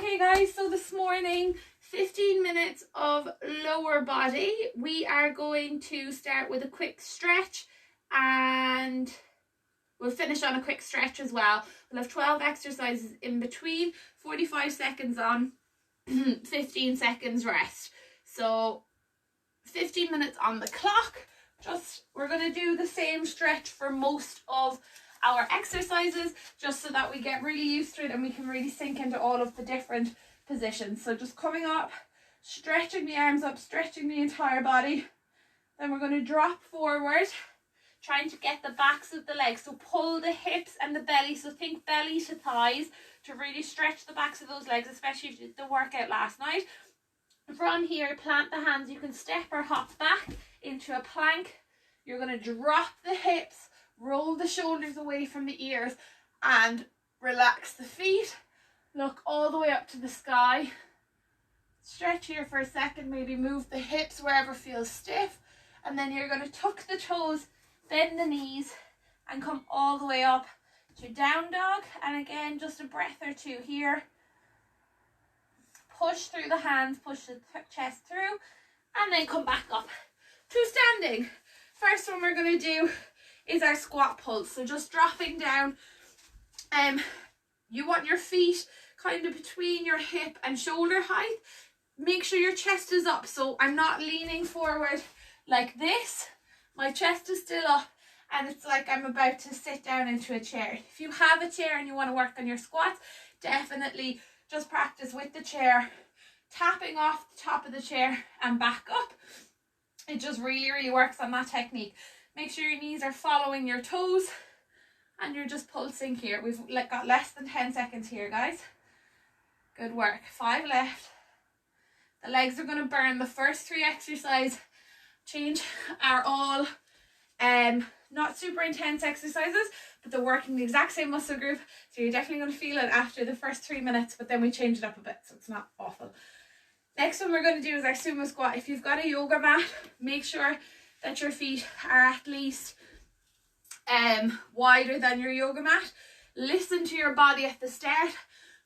Okay guys, so this morning 15 minutes of lower body. We are going to start with a quick stretch and we'll finish on a quick stretch as well. We'll have 12 exercises in between, 45 seconds on, 15 seconds rest. So 15 minutes on the clock. We're going to do the same stretch for most of our exercises, just so that we get really used to it and we can really sink into all of the different positions. So just coming up, stretching the arms up, stretching the entire body. Then we're going to drop forward, trying to get the backs of the legs. So pull the hips and the belly. So think belly to thighs to really stretch the backs of those legs, especially if you did the workout last night. From here, plant the hands. You can step or hop back into a plank. You're going to drop the hips, roll the shoulders away from the ears and relax the feet. Look all the way up to the sky. Stretch here for a second, maybe move the hips wherever feels stiff. And then you're going to tuck the toes, bend the knees and come all the way up to down dog. And again, just a breath or two here. Push through the hands, push the chest through and then come back up to standing. First one we're going to do is our squat pulse. So just dropping down. You want your feet kind of between your hip and shoulder height. Make sure your chest is up. So I'm not leaning forward like this. My chest is still up and it's like I'm about to sit down into a chair. If you have a chair and you want to work on your squats, definitely just practice with the chair, tapping off the top of the chair and back up. It just really works on that technique. Make sure your knees are following your toes and you're just pulsing here. We've got less than 10 seconds here, guys. Good work. 5 left. The legs are going to burn. The first 3 exercise change are all not super intense exercises, but they're working the exact same muscle group. So you're definitely going to feel it after the first 3 minutes, but then we change it up a bit so it's not awful. Next one we're going to do is our sumo squat. If you've got a yoga mat, make sure that your feet are at least wider than your yoga mat. Listen to your body at the start.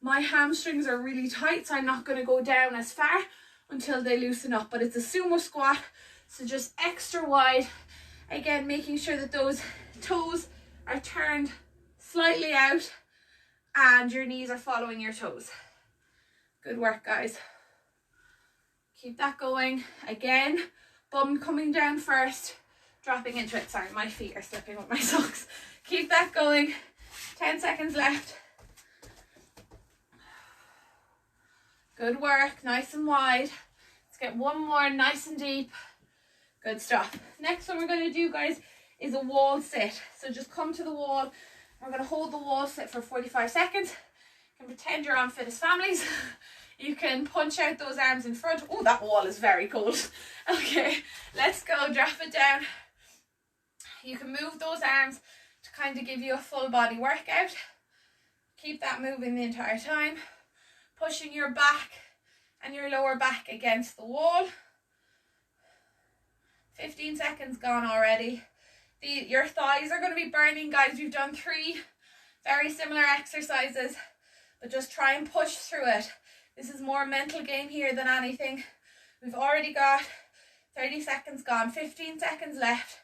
My hamstrings are really tight, so I'm not going to go down as far until they loosen up. But it's a sumo squat, so just extra wide. Again, making sure that those toes are turned slightly out and your knees are following your toes. Good work, guys. Keep that going. Again, bum coming down first, dropping into it. Sorry, my feet are slipping with my socks. Keep that going. 10 seconds left. Good work, nice and wide. Let's get one more nice and deep. Good stuff. Next one we're going to do, guys, is a wall sit. So just come to the wall. We're going to hold the wall sit for 45 seconds. You can pretend you're on Fittest Families. You can punch out those arms in front. Oh, that wall is very cold. Okay, let's go. Drop it down. You can move those arms to kind of give you a full body workout. Keep that moving the entire time. Pushing your back and your lower back against the wall. 15 seconds gone already. Your thighs are going to be burning, guys. We've done 3 very similar exercises, but just try and push through it. This is more mental game here than anything. We've already got 30 seconds gone, 15 seconds left.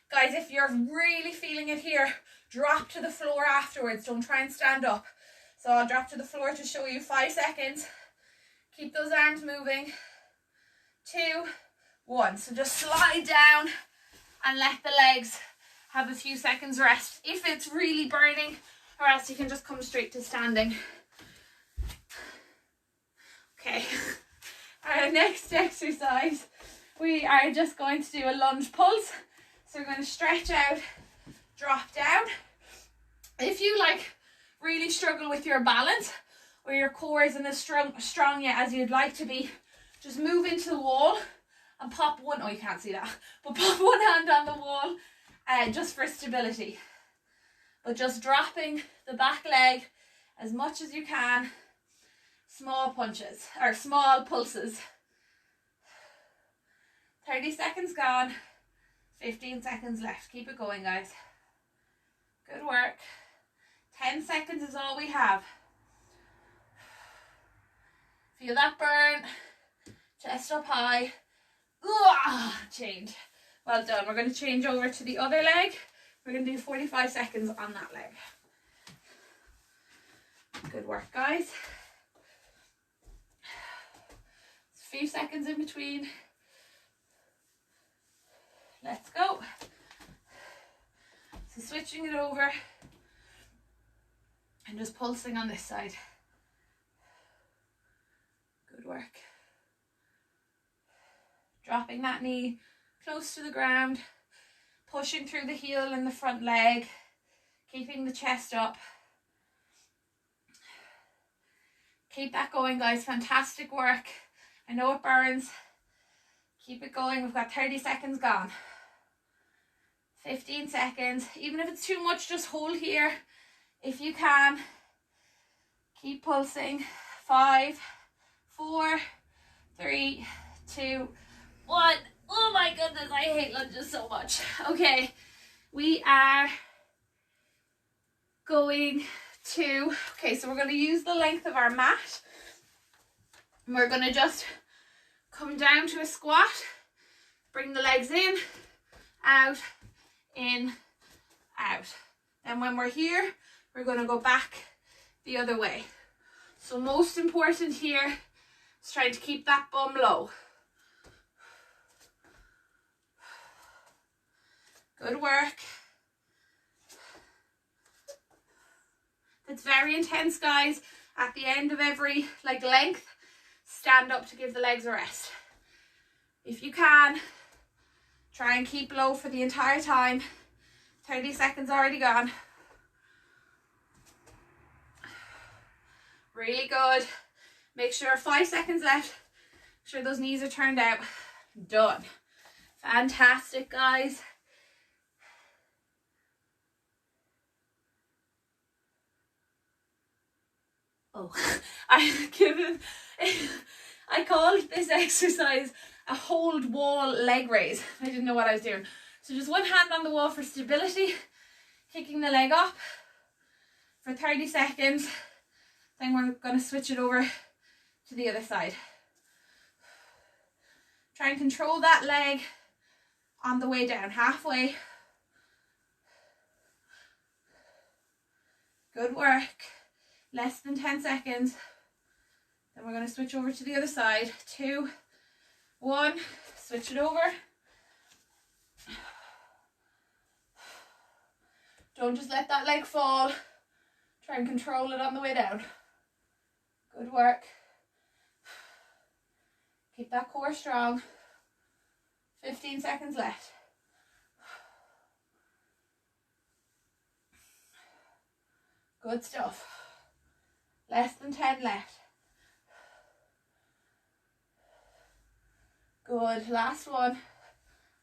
Guys, if you're really feeling it here, drop to the floor afterwards. Don't try and stand up. So I'll drop to the floor to show you 5 seconds. Keep those arms moving. 2, 1. So just slide down and let the legs have a few seconds rest if it's really burning, or else you can just come straight to standing. Okay, our next exercise, we are just going to do a lunge pulse. So we're going to stretch out, drop down. If you really struggle with your balance, or your core isn't as strong yet as you'd like to be, just move into the wall and pop one, oh you can't see that, but pop one hand on the wall just for stability. But just dropping the back leg as much as you can. Small punches, or small pulses. 30 seconds gone, 15 seconds left. Keep it going, guys. Good work. 10 seconds is all we have. Feel that burn. Chest up high. Change. Well done. We're going to change over to the other leg. We're going to do 45 seconds on that leg. Good work, guys. A few seconds in between. Let's go. So switching it over and just pulsing on this side. Good work. Dropping that knee close to the ground, pushing through the heel in the front leg, keeping the chest up. Keep that going, guys. Fantastic work. I know it burns. Keep it going. We've got 30 seconds gone. 15 seconds. Even if it's too much, just hold here if you can. Keep pulsing. 5, 4, 3, 2, 1. Oh my goodness, I hate lunges so much. Okay, we are going to, so we're going to use the length of our mat. And we're going to just come down to a squat. Bring the legs in, out, in, out. And when we're here, we're going to go back the other way. So most important here is trying to keep that bum low. Good work. It's very intense, guys. At the end of every length, stand up to give the legs a rest. If you can, try and keep low for the entire time. 30 seconds already gone. Really good. Make sure 5 seconds left. Make sure those knees are turned out. Done. Fantastic, guys. Oh, I called this exercise a hold wall leg raise. I didn't know what I was doing. So just one hand on the wall for stability, kicking the leg up for 30 seconds. Then we're going to switch it over to the other side. Try and control that leg on the way down, halfway. Good work. Less than 10 seconds. Then we're going to switch over to the other side. 2, 1, switch it over. Don't just let that leg fall. Try and control it on the way down. Good work. Keep that core strong. 15 seconds left. Good stuff. Less than 10 left. Good. Last one.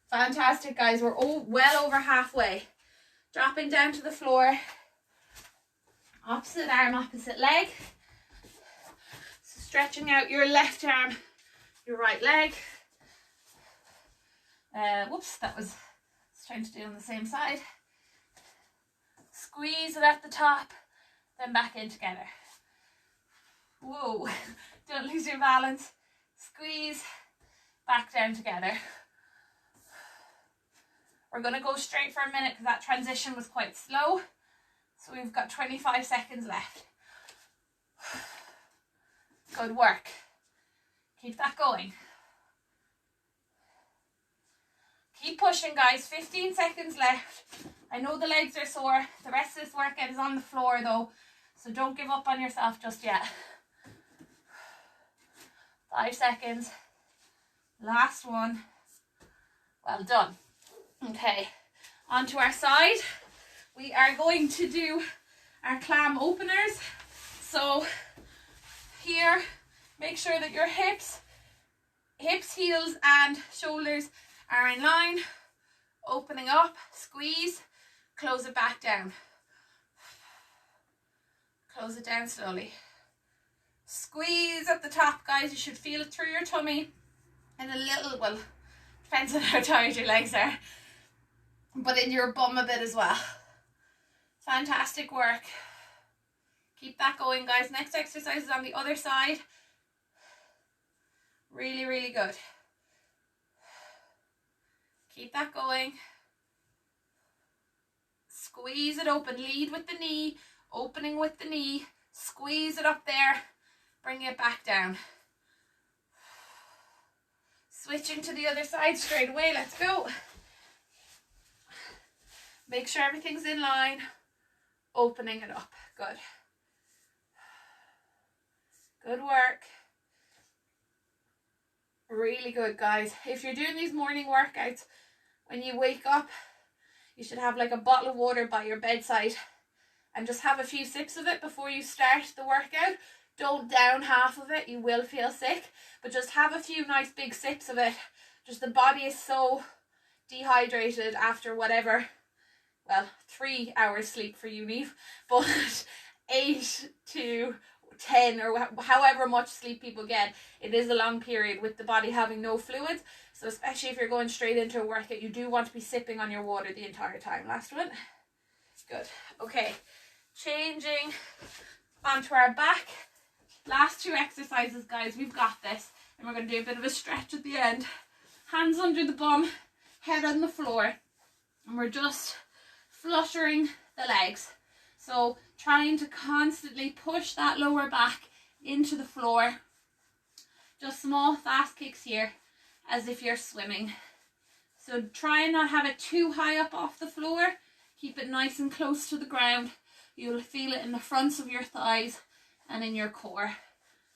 Fantastic, guys. We're well over halfway. Dropping down to the floor. Opposite arm, opposite leg. So stretching out your left arm, your right leg. Whoops, that was trying to do on the same side. Squeeze it at the top, then back in together. Whoa, don't lose your balance. Squeeze, back down together. We're going to go straight for a minute because that transition was quite slow. So we've got 25 seconds left. Good work. Keep that going. Keep pushing, guys. 15 seconds left. I know the legs are sore. The rest of this workout is on the floor though, so don't give up on yourself just yet. 5 seconds. Last one. Well done. Okay, onto our side. We are going to do our clam openers. So here, make sure that your hips, heels and shoulders are in line. Opening up, squeeze, close it back down. Close it down slowly. Squeeze at the top, guys. You should feel it through your tummy. And a little, well, depends on how tired your legs are, but in your bum a bit as well. Fantastic work. Keep that going, guys. Next exercise is on the other side. Really, really good. Keep that going. Squeeze it open. Lead with the knee, opening with the knee. Squeeze it up there. Bring it back down. Switching to the other side straight away. Let's go. Make sure everything's in line. Opening it up. Good. Good work. Really good, guys. If you're doing these morning workouts, when you wake up, you should have like a bottle of water by your bedside and just have a few sips of it before you start the workout. Don't down half of it, you will feel sick, but just have a few nice big sips of it. Just the body is so dehydrated after whatever, well, 3 hours sleep for you, Neve, but 8 to 10 or however much sleep people get, it is a long period with the body having no fluids. So especially if you're going straight into a workout, you do want to be sipping on your water the entire time. Last one. Good. Okay, changing onto our back. Last 2 exercises, guys. We've got this. And we're going to do a bit of a stretch at the end. Hands under the bum, head on the floor. And we're just fluttering the legs. So trying to constantly push that lower back into the floor. Just small fast kicks here as if you're swimming. So try and not have it too high up off the floor. Keep it nice and close to the ground. You'll feel it in the fronts of your thighs and in your core.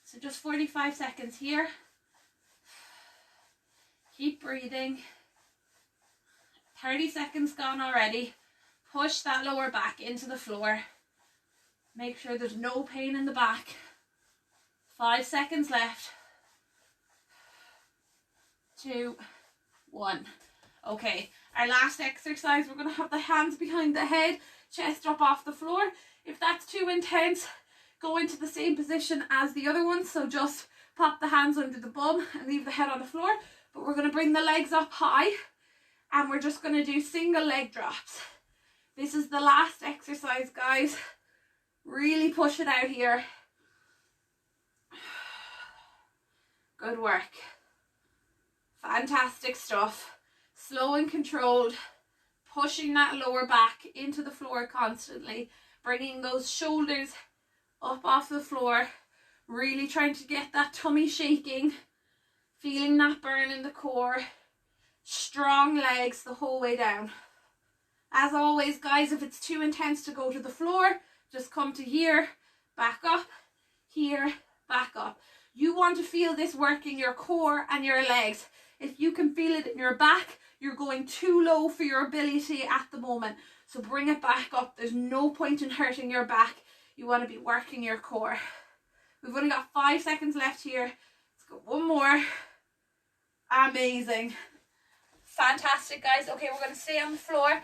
So just 45 seconds here. Keep breathing. 30 seconds gone already. Push that lower back into the floor. Make sure there's no pain in the back. 5 seconds left. 2, 1. Okay, our last exercise, we're going to have the hands behind the head, chest up off the floor. If that's too intense, go into the same position as the other one. So just pop the hands under the bum and leave the head on the floor. But we're going to bring the legs up high and we're just going to do single leg drops. This is the last exercise, guys. Really push it out here. Good work. Fantastic stuff. Slow and controlled. Pushing that lower back into the floor constantly. Bringing those shoulders up off the floor. Really trying to get that tummy shaking. Feeling that burn in the core. Strong legs the whole way down. As always, guys, if it's too intense to go to the floor, just come to here, back up, here, back up. You want to feel this working your core and your legs. If you can feel it in your back, you're going too low for your ability at the moment. So bring it back up. There's no point in hurting your back. You want to be working your core. We've only got 5 seconds left here. Let's go one more. Amazing. Fantastic, guys. Okay, we're going to stay on the floor.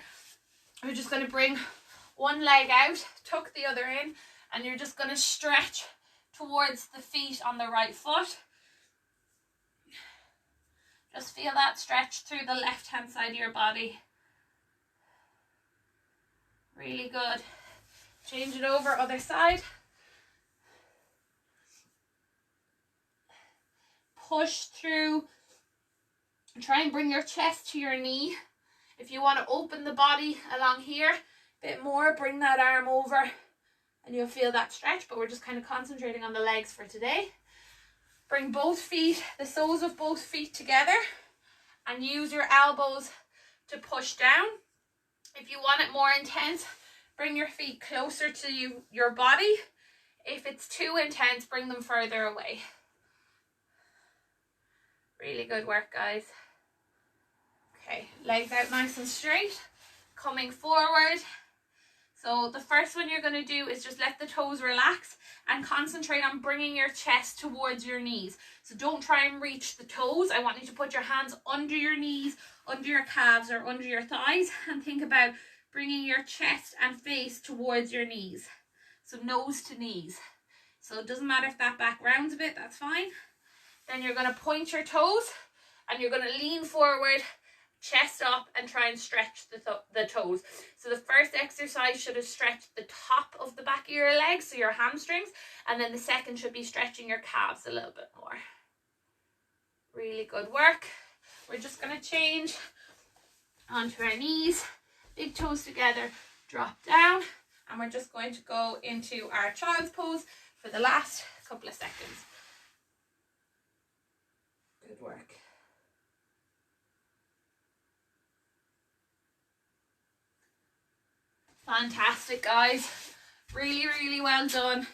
We're just going to bring one leg out, tuck the other in, and you're just going to stretch towards the feet on the right foot. Just feel that stretch through the left hand side of your body. Really good. Change it over, other side. Push through. Try and bring your chest to your knee. If you want to open the body along here a bit more, bring that arm over and you'll feel that stretch, but we're just kind of concentrating on the legs for today. Bring both feet, the soles of both feet together and use your elbows to push down. If you want it more intense, bring your feet closer to your body. If it's too intense, bring them further away. Really good work, guys. Okay, legs out nice and straight, coming forward. So the first one you're going to do is just let the toes relax and concentrate on bringing your chest towards your knees. So don't try and reach the toes. I want you to put your hands under your knees, under your calves or under your thighs, and think about bringing your chest and face towards your knees. So nose to knees. So it doesn't matter if that back rounds a bit, that's fine. Then you're going to point your toes and you're going to lean forward, chest up, and try and stretch the toes. So the first exercise should have stretched the top of the back of your legs, so your hamstrings, and then the second should be stretching your calves a little bit more. Really good work. We're just going to change onto our knees, big toes together, drop down, and we're just going to go into our child's pose for the last couple of seconds. Good work. Fantastic, guys. Really, really well done.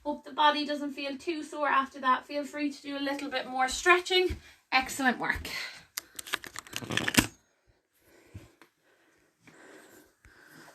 Hope the body doesn't feel too sore after that. Feel free to do a little bit more stretching. Excellent work.